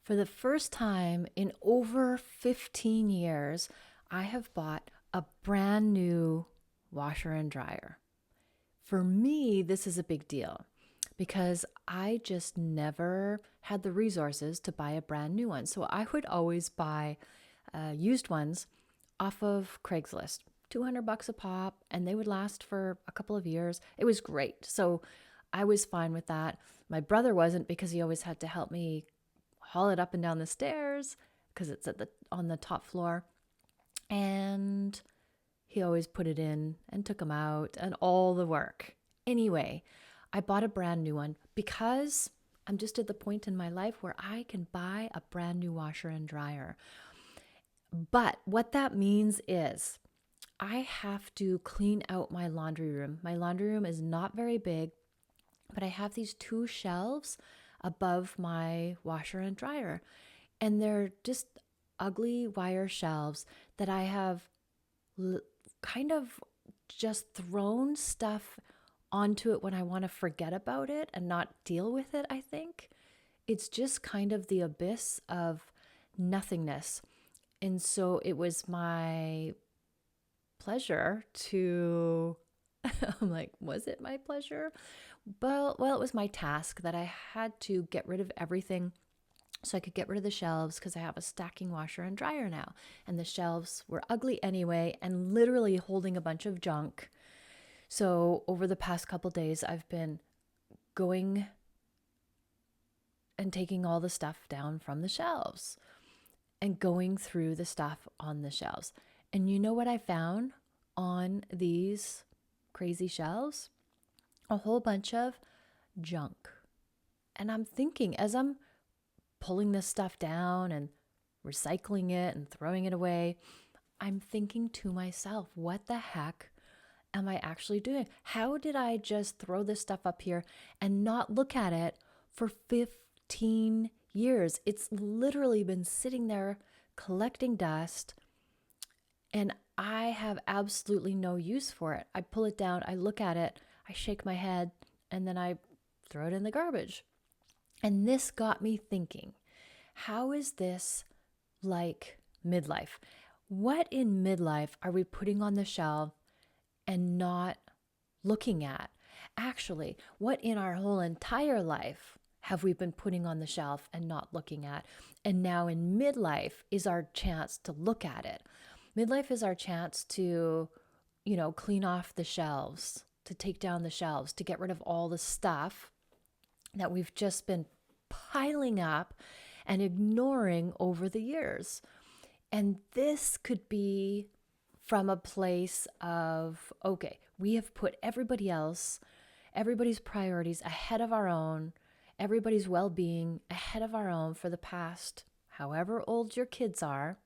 For the first time in over 15 years, I have bought a brand new washer and dryer. For me, this is a big deal because I just never had the resources to buy a brand new one. So I would always buy used ones off of Craigslist, 200 bucks a pop, and they would last for a couple of years. It was great. So I was fine with that. My brother wasn't because he always had to help me haul it up and down the stairs because it's on the top floor. And he always put it in and took them out and all the work. Anyway, I bought a brand new one because I'm just at the point in my life where I can buy a brand new washer and dryer. But what that means is I have to clean out my laundry room. My laundry room is not very big, but I have these two shelves above my washer and dryer. And they're just ugly wire shelves that I have kind of just thrown stuff onto it when I want to forget about it and not deal with it, I think. It's just kind of the abyss of nothingness. And so it was my pleasure to, I'm like, was it my pleasure? Well, it was my task that I had to get rid of everything so I could get rid of the shelves because I have a stacking washer and dryer now. And the shelves were ugly anyway and literally holding a bunch of junk. So over the past couple days, I've been going and taking all the stuff down from the shelves and going through the stuff on the shelves. And you know what I found on these crazy shelves? A whole bunch of junk. And I'm thinking, as I'm pulling this stuff down and recycling it and throwing it away, I'm thinking to myself, what the heck am I actually doing? How did I just throw this stuff up here and not look at it for 15 years? It's literally been sitting there collecting dust, and I have absolutely no use for it. I pull it down, I look at it, I shake my head, and then I throw it in the garbage. And this got me thinking, how is this like midlife? What in midlife are we putting on the shelf and not looking at? Actually, what in our whole entire life have we been putting on the shelf and not looking at? And now in midlife is our chance to look at it. Midlife is our chance to, clean off the shelves, to take down the shelves, to get rid of all the stuff that we've just been piling up and ignoring over the years. And this could be from a place of, okay, we have put everybody's priorities ahead of our own, everybody's well-being ahead of our own for the past however old your kids are.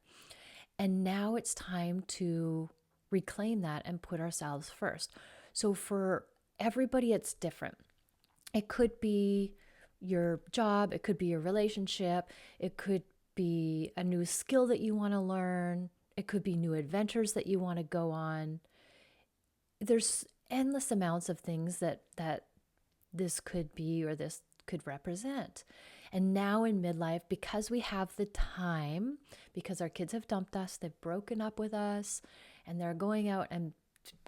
And now it's time to reclaim that and put ourselves first. So for everybody, it's different. It could be your job, it could be your relationship, it could be a new skill that you want to learn, it could be new adventures that you want to go on. There's endless amounts of things that this could be or this could represent. And now in midlife, because we have the time, because our kids have dumped us, they've broken up with us, and they're going out and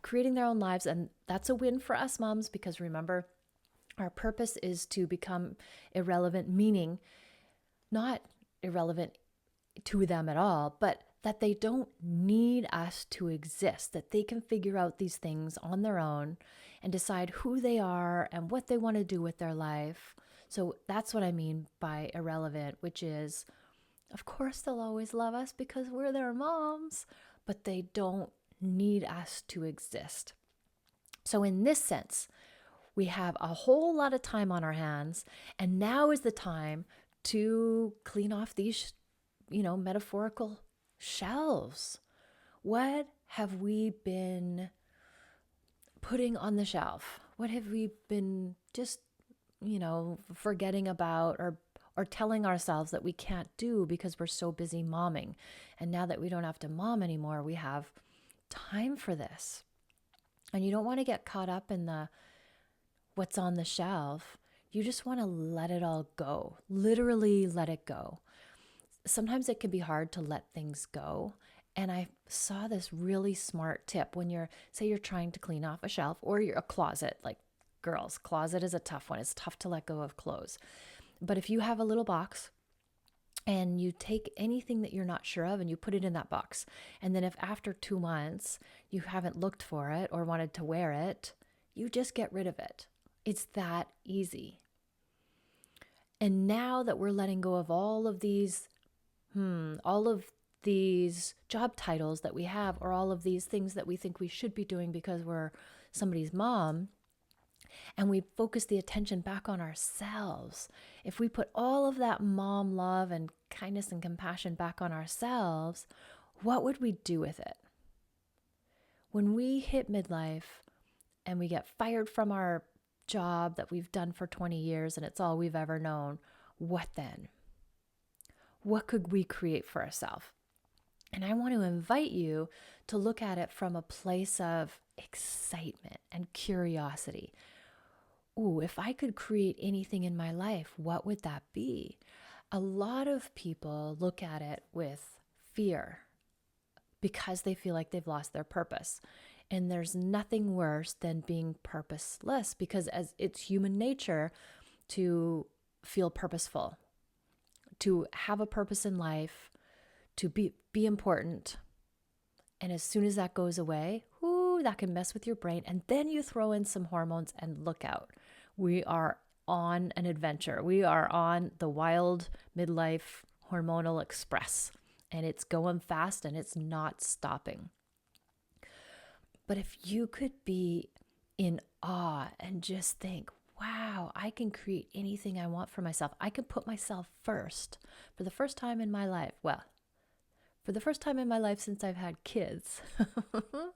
creating their own lives. And that's a win for us moms, because remember, our purpose is to become irrelevant, meaning not irrelevant to them at all, but that they don't need us to exist, that they can figure out these things on their own and decide who they are and what they want to do with their life. So that's what I mean by irrelevant, which is, of course, they'll always love us because we're their moms, but they don't need us to exist. So in this sense, we have a whole lot of time on our hands, and now is the time to clean off these, metaphorical shelves. What have we been putting on the shelf? What have we been just, forgetting about or telling ourselves that we can't do because we're so busy momming? And now that we don't have to mom anymore, we have time for this. And you don't want to get caught up in the what's on the shelf. You just want to let it all go, literally let it go. Sometimes it can be hard to let things go. And I saw this really smart tip when say you're trying to clean off a shelf or you're a closet, like girls, closet is a tough one. It's tough to let go of clothes. But if you have a little box and you take anything that you're not sure of and you put it in that box, and then if after 2 months you haven't looked for it or wanted to wear it, you just get rid of it. It's that easy. And now that we're letting go of all of these job titles that we have, or all of these things that we think we should be doing because we're somebody's mom, and we focus the attention back on ourselves, if we put all of that mom love and kindness and compassion back on ourselves, what would we do with it? When we hit midlife and we get fired from our job that we've done for 20 years and it's all we've ever known, what then? What could we create for ourselves? And I want to invite you to look at it from a place of excitement and curiosity. Ooh, if I could create anything in my life, what would that be? A lot of people look at it with fear because they feel like they've lost their purpose. And there's nothing worse than being purposeless, because as it's human nature to feel purposeful, to have a purpose in life, to be important. And as soon as that goes away, that can mess with your brain. And then you throw in some hormones and look out. We are on an adventure. We are on the wild midlife hormonal express, and it's going fast and it's not stopping. But if you could be in awe and just think, wow, I can create anything I want for myself. I can put myself first for the first time in my life. Well, for the first time in my life since I've had kids,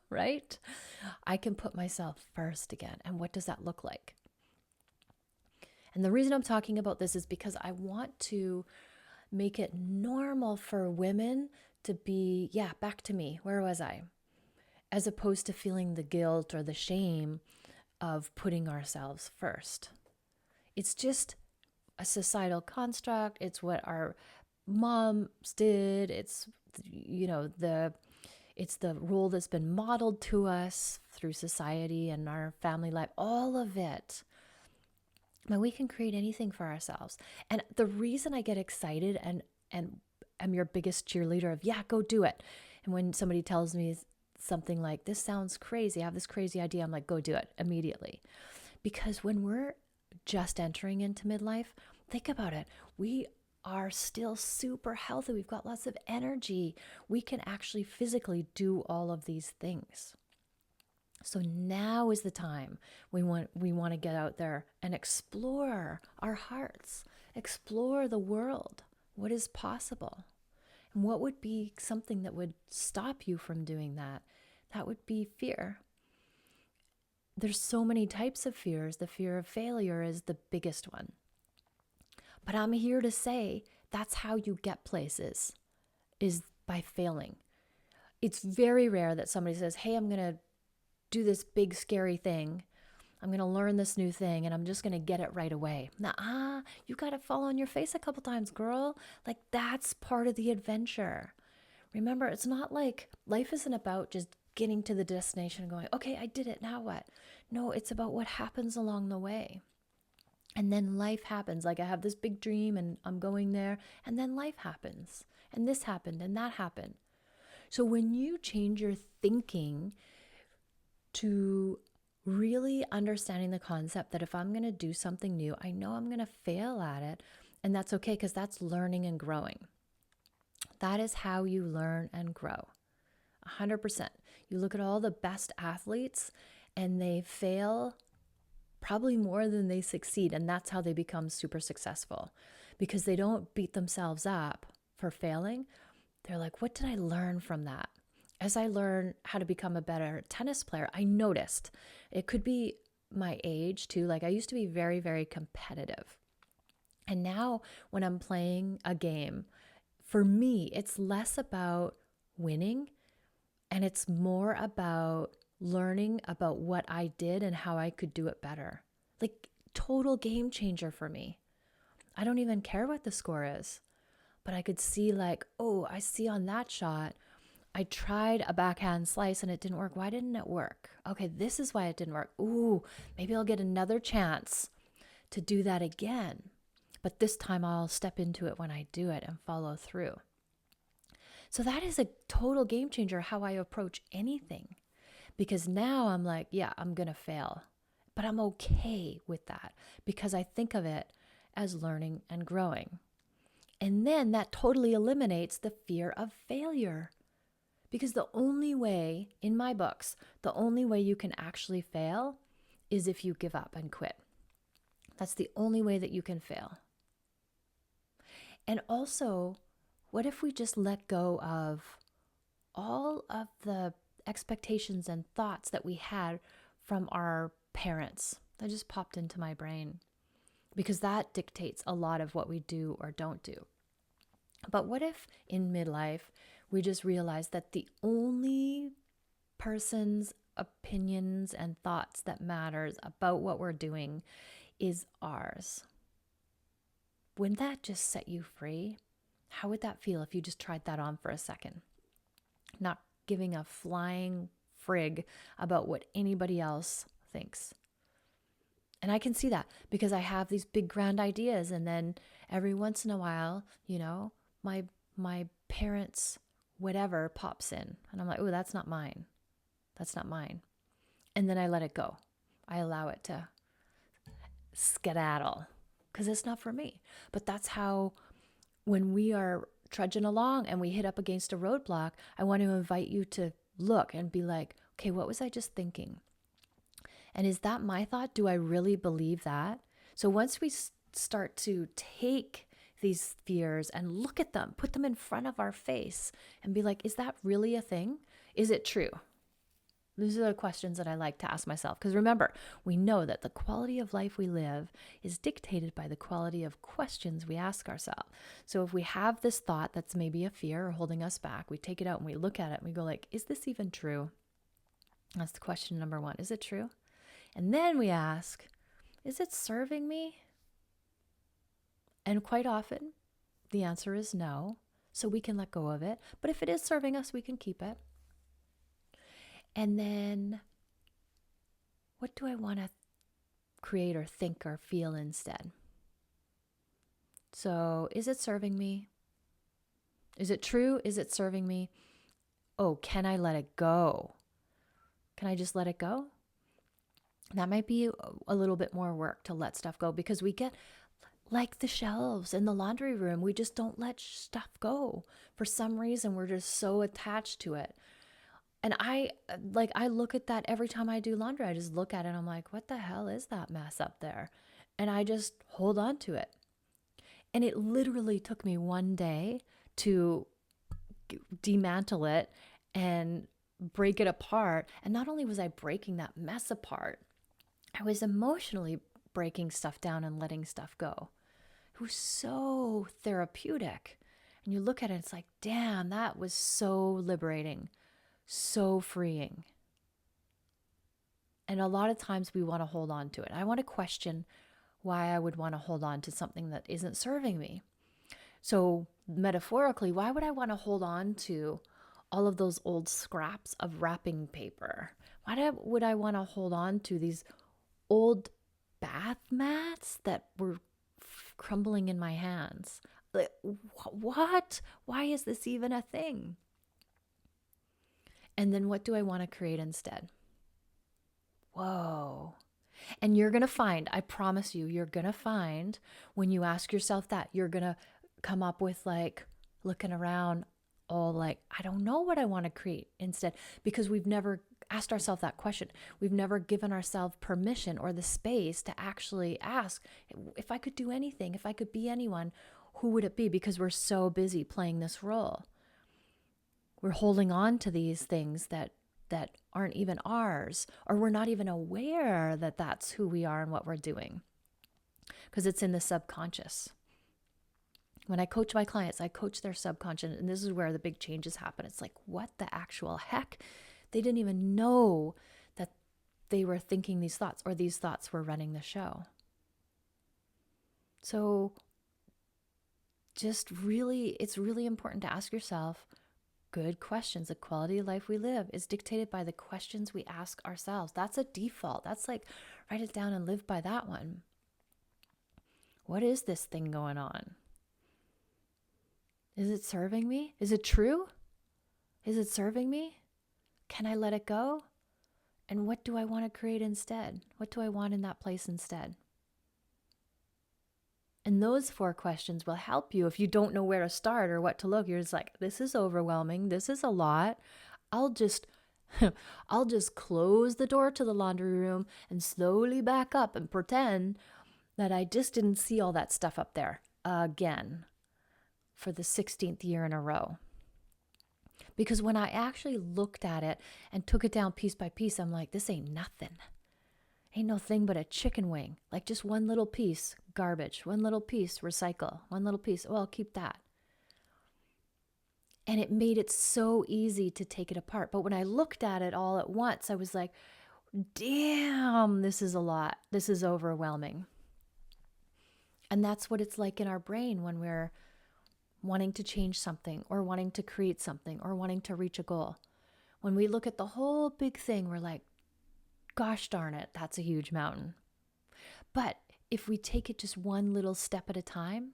right? I can put myself first again. And what does that look like? And the reason I'm talking about this is because I want to make it normal for women to be, back to me. Where was I? As opposed to feeling the guilt or the shame of putting ourselves first. It's just a societal construct. It's what our moms did. It's it's the role that's been modeled to us through society and our family life, all of it. But we can create anything for ourselves. And the reason I get excited and am your biggest cheerleader of, go do it. And when somebody tells me something like, this sounds crazy, I have this crazy idea, I'm like, go do it immediately. Because when we're just entering into midlife, think about it. We are still super healthy. We've got lots of energy. We can actually physically do all of these things. So now is the time we want to get out there and explore our hearts, explore the world, what is possible. And what would be something that would stop you from doing that? That would be fear. There's so many types of fears. The fear of failure is the biggest one. But I'm here to say that's how you get places, is by failing. It's very rare that somebody says, hey, I'm going to do this big, scary thing. I'm going to learn this new thing and I'm just going to get it right away. Nah, you got to fall on your face a couple times, girl. Like, that's part of the adventure. Remember, it's not like life isn't about just getting to the destination and going, okay, I did it, now what? No, it's about what happens along the way. And then life happens. Like, I have this big dream and I'm going there, and then life happens. And this happened and that happened. So when you change your thinking to really understanding the concept that if I'm going to do something new, I know I'm going to fail at it, and that's okay, because that's learning and growing. That is how you learn and grow. 100%. You look at all the best athletes and they fail probably more than they succeed. And that's how they become super successful, because they don't beat themselves up for failing. They're like, what did I learn from that? As I learned how to become a better tennis player, I noticed it could be my age too. Like, I used to be very, very competitive. And now when I'm playing a game, for me, it's less about winning and it's more about learning about what I did and how I could do it better. Like, total game changer for me. I don't even care what the score is, but I could see like, oh, I see on that shot, I tried a backhand slice and it didn't work. Why didn't it work? Okay, this is why it didn't work. Ooh, maybe I'll get another chance to do that again. But this time I'll step into it when I do it and follow through. So that is a total game changer how I approach anything. Because now I'm like, yeah, I'm going to fail. But I'm okay with that because I think of it as learning and growing. And then that totally eliminates the fear of failure. Because the only way, in my books, the only way you can actually fail is if you give up and quit. That's the only way that you can fail. And also, what if we just let go of all of the expectations and thoughts that we had from our parents? That just popped into my brain because that dictates a lot of what we do or don't do. But what if in midlife, we just realize that the only person's opinions and thoughts that matters about what we're doing is ours? Wouldn't that just set you free? How would that feel if you just tried that on for a second? Not giving a flying frig about what anybody else thinks. And I can see that because I have these big grand ideas, and then every once in a while, my parents' whatever pops in, and I'm like, oh, that's not mine. That's not mine. And then I let it go. I allow it to skedaddle because it's not for me. But that's how, when we are trudging along and we hit up against a roadblock, I want to invite you to look and be like, okay, what was I just thinking? And is that my thought? Do I really believe that? So once we start to take these fears and look at them, put them in front of our face and be like, is that really a thing? Is it true? These are the questions that I like to ask myself. Because remember, we know that the quality of life we live is dictated by the quality of questions we ask ourselves. So if we have this thought that's maybe a fear or holding us back, we take it out and we look at it and we go like, is this even true? That's the question number one. Is it true? And then we ask, is it serving me? And quite often, the answer is no. So we can let go of it. But if it is serving us, we can keep it. And then, what do I want to create or think or feel instead? So, is it serving me? Is it true? Is it serving me? Oh, can I let it go? Can I just let it go? That might be a little bit more work to let stuff go, because we get like the shelves in the laundry room. We just don't let stuff go. For some reason, we're just so attached to it. And I look at that every time I do laundry. I just look at it and I'm like, what the hell is that mess up there? And I just hold on to it. And it literally took me one day to dismantle it and break it apart. And not only was I breaking that mess apart, I was emotionally breaking stuff down and letting stuff go. It was so therapeutic. And you look at it, it's like, damn, that was so liberating. So freeing. And a lot of times we want to hold on to it. I want to question why I would want to hold on to something that isn't serving me. So metaphorically, why would I want to hold on to all of those old scraps of wrapping paper? Why would I want to hold on to these old bath mats that were crumbling in my hands? Like, what? Why is this even a thing? And then what do I want to create instead? Whoa. And you're going to find, I promise you, you're going to find when you ask yourself that, you're going to come up with like looking around all like, I don't know what I want to create instead, because we've never asked ourselves that question. We've never given ourselves permission or the space to actually ask, if I could do anything, if I could be anyone, who would it be? Because we're so busy playing this role. We're holding on to these things that aren't even ours, or we're not even aware that that's who we are and what we're doing, because it's in the subconscious. When I coach my clients, I coach their subconscious, and this is where the big changes happen. It's like, what the actual heck? They didn't even know that they were thinking these thoughts, or these thoughts were running the show. So it's really important to ask yourself good questions. The quality of life we live is dictated by the questions we ask ourselves. That's a default. That's like, write it down and live by that one. What is this thing going on? Is it serving me? Is it true? Is it serving me? Can I let it go? And what do I want to create instead? What do I want in that place instead? And those 4 questions will help you if you don't know where to start or what to look. You're just like, this is overwhelming. This is a lot. I'll just I'll just close the door to the laundry room and slowly back up and pretend that I just didn't see all that stuff up there again for the 16th year in a row. Because when I actually looked at it and took it down piece by piece, I'm like, this ain't nothing. Ain't no thing but a chicken wing. Like just one little piece, garbage. One little piece, recycle. One little piece, oh, I'll keep that. And it made it so easy to take it apart. But when I looked at it all at once, I was like, damn, this is a lot. This is overwhelming. And that's what it's like in our brain when we're wanting to change something or wanting to create something or wanting to reach a goal. When we look at the whole big thing, we're like, gosh darn it, that's a huge mountain. But if we take it just one little step at a time,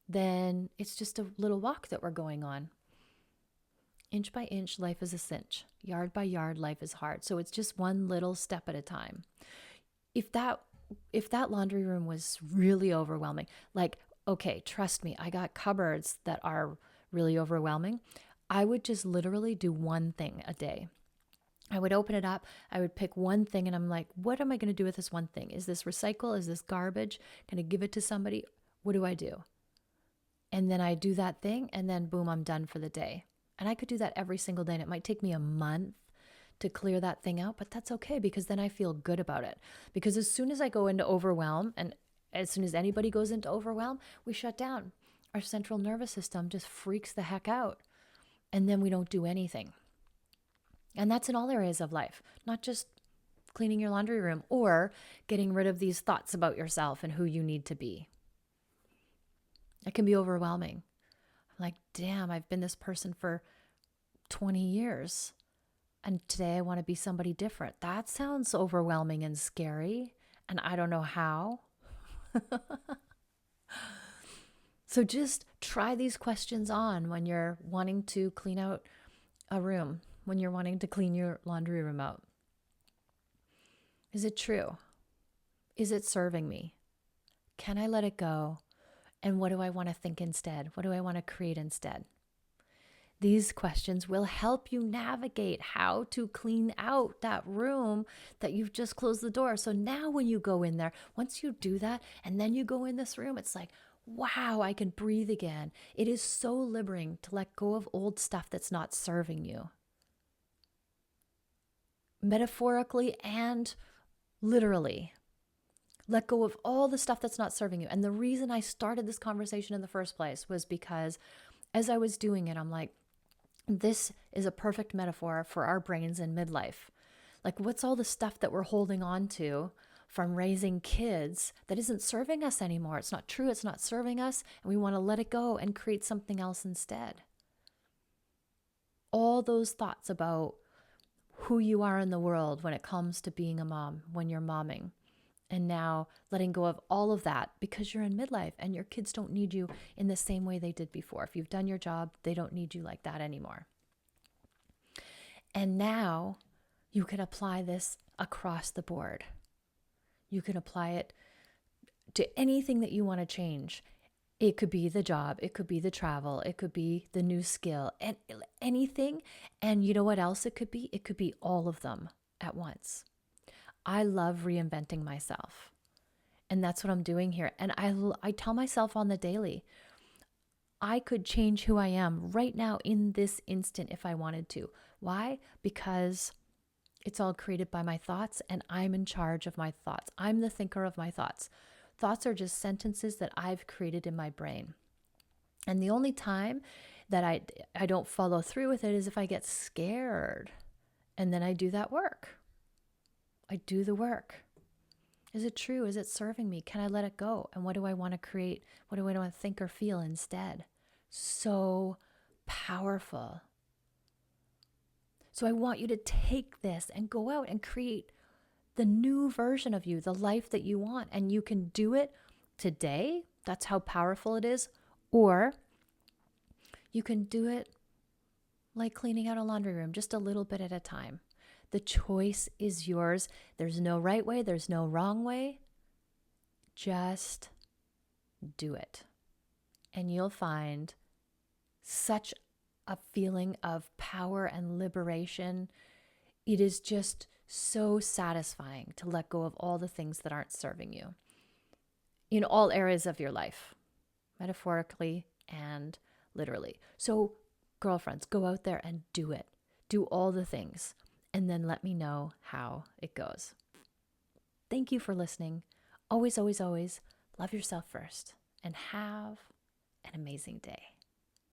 then it's just a little walk that we're going on. Inch by inch, life is a cinch. Yard by yard, life is hard. So it's just one little step at a time. If that laundry room was really overwhelming, like, okay, trust me, I got cupboards that are really overwhelming. I would just literally do one thing a day. I would open it up. I would pick one thing and I'm like, what am I going to do with this one thing? Is this recycle? Is this garbage? Can I give it to somebody? What do I do? And then I do that thing and then boom, I'm done for the day. And I could do that every single day. And it might take me a month to clear that thing out, but that's okay because then I feel good about it. Because as soon as I go into overwhelm and as soon as anybody goes into overwhelm, we shut down. Our central nervous system just freaks the heck out. And then we don't do anything. And that's in all areas of life, not just cleaning your laundry room or getting rid of these thoughts about yourself and who you need to be. It can be overwhelming. I'm like, damn, I've been this person for 20 years. And today I want to be somebody different. That sounds overwhelming and scary. And I don't know how. So just try these questions on when you're wanting to clean out a room, when you're wanting to clean your laundry room out. Is it true? Is it serving me? Can I let it go? And what do I want to think instead? What do I want to create instead? These questions will help you navigate how to clean out that room that you've just closed the door. So now when you go in there, once you do that and then you go in this room, it's like, wow, I can breathe again. It is so liberating to let go of old stuff that's not serving you. Metaphorically and literally. Let go of all the stuff that's not serving you. And the reason I started this conversation in the first place was because as I was doing it, I'm like, this is a perfect metaphor for our brains in midlife. Like, what's all the stuff that we're holding on to from raising kids that isn't serving us anymore? It's not true. It's not serving us. And we want to let it go and create something else instead. All those thoughts about who you are in the world when it comes to being a mom, when you're momming. And now letting go of all of that because you're in midlife and your kids don't need you in the same way they did before. If you've done your job, they don't need you like that anymore. And now you can apply this across the board. You can apply it to anything that you want to change. It could be the job, it could be the travel, it could be the new skill, and anything. And you know what else it could be? It could be all of them at once. I love reinventing myself. And that's what I'm doing here. And I tell myself on the daily, I could change who I am right now in this instant if I wanted to. Why? Because it's all created by my thoughts and I'm in charge of my thoughts. I'm the thinker of my thoughts. Thoughts are just sentences that I've created in my brain. And the only time that I don't follow through with it is if I get scared. And then I do that work. I do the work. Is it true? Is it serving me? Can I let it go? And what do I want to create? What do I want to think or feel instead? So powerful. So I want you to take this and go out and create the new version of you, the life that you want. And you can do it today. That's how powerful it is. Or you can do it like cleaning out a laundry room, just a little bit at a time. The choice is yours. There's no right way. There's no wrong way. Just do it. And you'll find such a feeling of power and liberation. It is just so satisfying to let go of all the things that aren't serving you in all areas of your life, metaphorically and literally. So, girlfriends, go out there and do it. Do all the things, and then let me know how it goes. Thank you for listening. Always, always, always love yourself first, and have an amazing day.